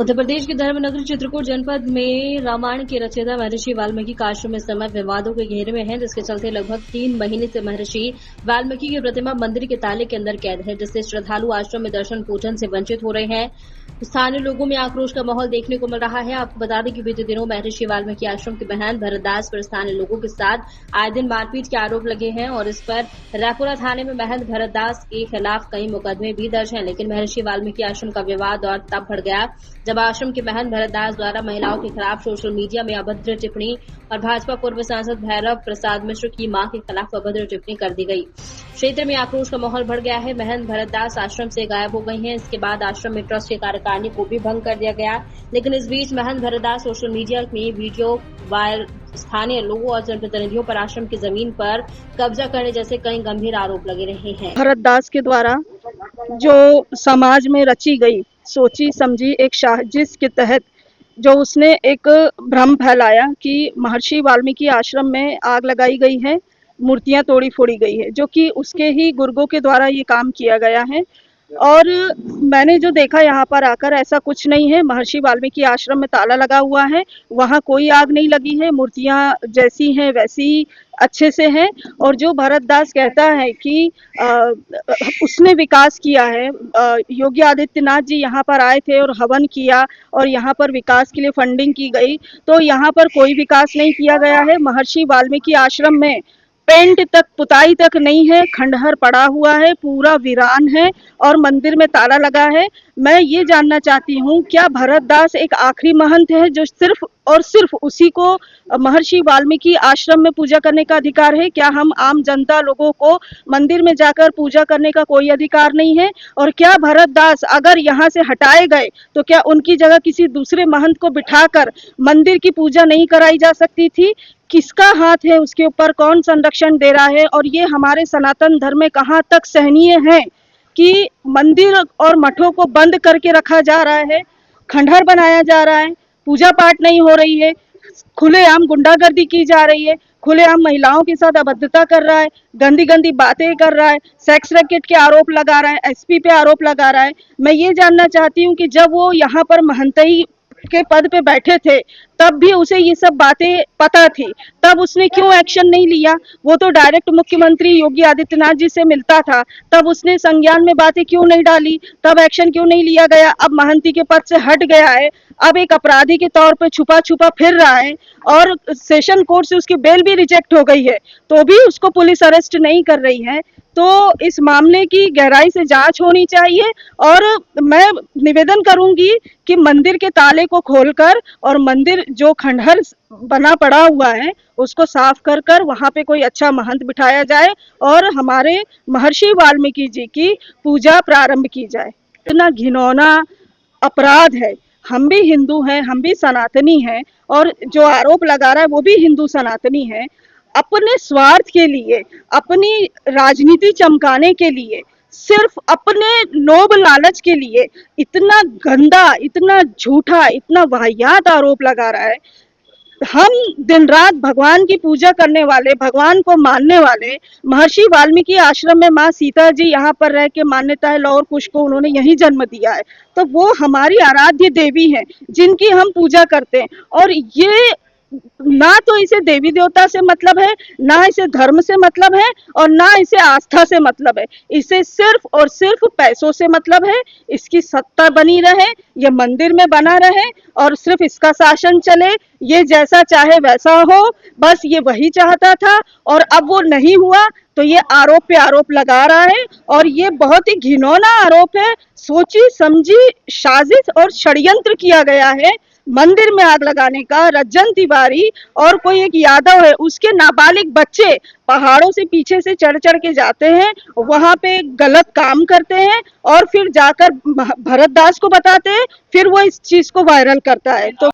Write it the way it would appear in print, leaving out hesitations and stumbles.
उत्तर प्रदेश के धर्मनगरी चित्रकूट जनपद में रामायण के रचयिता महर्षि वाल्मीकि का आश्रम इस समय विवादों के घेरे में है, जिसके चलते लगभग 3 महीने से महर्षि वाल्मीकि की प्रतिमा मंदिर के ताले के अंदर कैद है, जिससे श्रद्धालु आश्रम में दर्शन पूजन से वंचित हो रहे हैं। स्थानीय लोगों में आक्रोश का माहौल देखने को मिल रहा है। आपको बता दें कि बीते दिनों महर्षि वाल्मीकि आश्रम के बहन भरतदास पर स्थानीय लोगों के साथ आए दिन मारपीट के आरोप लगे हैं और इस पर रायपुरा थाने में महंत भरतदास के खिलाफ कई मुकदमे भी दर्ज हैं। लेकिन महर्षि वाल्मीकि आश्रम का विवाद और तब बढ़ गया जब आश्रम के महंत भरतदास द्वारा महिलाओं के खिलाफ सोशल मीडिया में अभद्र टिप्पणी और भाजपा पूर्व सांसद भैरव प्रसाद मिश्र की मां के खिलाफ अभद्र टिप्पणी कर दी गई। क्षेत्र में आक्रोश का माहौल बढ़ गया है। महंत भरतदास आश्रम से गायब हो गई हैं। इसके बाद आश्रम में ट्रस्ट के कार्यकारिणी को भी भंग कर दिया गया। लेकिन इस बीच महंत भरतदास सोशल मीडिया में वीडियो वायरल स्थानीय लोगों और जनप्रतिनिधियों पर आश्रम की जमीन पर कब्जा करने जैसे कई गंभीर आरोप लगे रहे हैं। भरतदास के द्वारा जो समाज में रची गई सोची समझी एक साजिश के तहत जो उसने एक भ्रम फैलाया कि महर्षि वाल्मीकि आश्रम में आग लगाई गई है, मूर्तियां तोड़ी फोड़ी गई है, जो कि उसके ही गुर्गों के द्वारा ये काम किया गया है। और मैंने जो देखा यहाँ पर आकर ऐसा कुछ नहीं है। महर्षि वाल्मीकि आश्रम में ताला लगा हुआ है, वहाँ कोई आग नहीं लगी है, मूर्तियाँ जैसी हैं वैसी अच्छे से हैं। और जो भरतदास कहता है कि उसने विकास किया है, योगी आदित्यनाथ जी यहाँ पर आए थे और हवन किया और यहाँ पर विकास के लिए फंडिंग की गई, तो यहाँ पर कोई विकास नहीं किया गया है। महर्षि वाल्मीकि आश्रम में पेंट तक पुताई तक नहीं है, खंडहर पड़ा हुआ है, पूरा वीरान है और मंदिर में ताला लगा है। मैं ये जानना चाहती हूँ, क्या भरतदास एक आखिरी महंत है जो सिर्फ और सिर्फ उसी को महर्षि वाल्मीकि आश्रम में पूजा करने का अधिकार है? क्या हम आम जनता लोगों को मंदिर में जाकर पूजा करने का कोई अधिकार नहीं है? और क्या भरतदास अगर यहाँ से हटाए गए तो क्या उनकी जगह किसी दूसरे महंत को बिठाकर मंदिर की पूजा नहीं कराई जा सकती थी? किसका हाथ है उसके ऊपर? कौन संरक्षण दे रहा है? और ये हमारे सनातन धर्म में कहाँ तक सहनीय है कि मंदिर और मठों को बंद करके रखा जा रहा है, खंडहर बनाया जा रहा है, पूजा पाठ नहीं हो रही है, खुलेआम गुंडागर्दी की जा रही है, खुलेआम महिलाओं के साथ अभद्रता कर रहा है, गंदी गंदी बातें कर रहा है, सेक्स रैकेट के आरोप लगा रहा है, एसपी पे आरोप लगा रहा है। मैं ये जानना चाहती हूँ कि जब वो यहाँ पर महंतई के पद पे बैठे थे तब भी उसे ये सब बातें पता थी, तब उसने क्यों एक्शन नहीं लिया? वो तो डायरेक्ट मुख्यमंत्री योगी आदित्यनाथ जी से मिलता था, तब उसने संज्ञान में बातें क्यों नहीं डाली? तब एक्शन क्यों नहीं लिया गया? अब महंती के पद से हट गया है, अब एक अपराधी के तौर पे छुपा छुपा फिर रहा है और सेशन कोर्ट से उसकी बेल भी रिजेक्ट हो गई है, तो भी उसको पुलिस अरेस्ट नहीं कर रही है। तो इस मामले की गहराई से जांच होनी चाहिए और मैं निवेदन करूंगी कि मंदिर के ताले को खोलकर और मंदिर जो खंडहर बना पड़ा हुआ है उसको साफ कर कर वहाँ पे कोई अच्छा महंत बिठाया जाए और हमारे महर्षि वाल्मीकि जी की पूजा प्रारंभ की जाए। इतना घिनौना अपराध है। हम भी हिंदू हैं, हम भी सनातनी हैं और जो आरोप लगा रहा है वो भी हिंदू सनातनी है। अपने स्वार्थ के लिए, अपनी राजनीति चमकाने के लिए, सिर्फ अपने लोभ लालच के लिए इतना गंदा, इतना झूठा, इतना वाहियात आरोप लगा रहा है। हम दिन रात भगवान की पूजा करने वाले, भगवान को मानने वाले, महर्षि वाल्मीकि आश्रम में माँ सीता जी यहाँ पर रह के मान्यता है, लौ और कुश को उन्होंने यही जन्म दिया है, तो वो हमारी आराध्य देवी हैं जिनकी हम पूजा करते हैं। और ये ना तो इसे देवी देवता से मतलब है, ना इसे धर्म से मतलब है और ना इसे आस्था से मतलब है। इसे सिर्फ और सिर्फ पैसों से मतलब है। इसकी सत्ता बनी रहे, ये मंदिर में बना रहे और सिर्फ इसका शासन चले, ये जैसा चाहे वैसा हो, बस ये वही चाहता था। और अब वो नहीं हुआ तो ये आरोप पे आरोप लगा रहा है और ये बहुत ही घिनौना आरोप है। सोची समझी साजिश और षड्यंत्र किया गया है मंदिर में आग लगाने का। रज्जन तिवारी और कोई एक यादव है, उसके नाबालिग बच्चे पहाड़ों से पीछे से चढ़ चढ़ के जाते हैं, वहां पे गलत काम करते हैं और फिर जाकर भरतदास को बताते हैं, फिर वो इस चीज को वायरल करता है। तो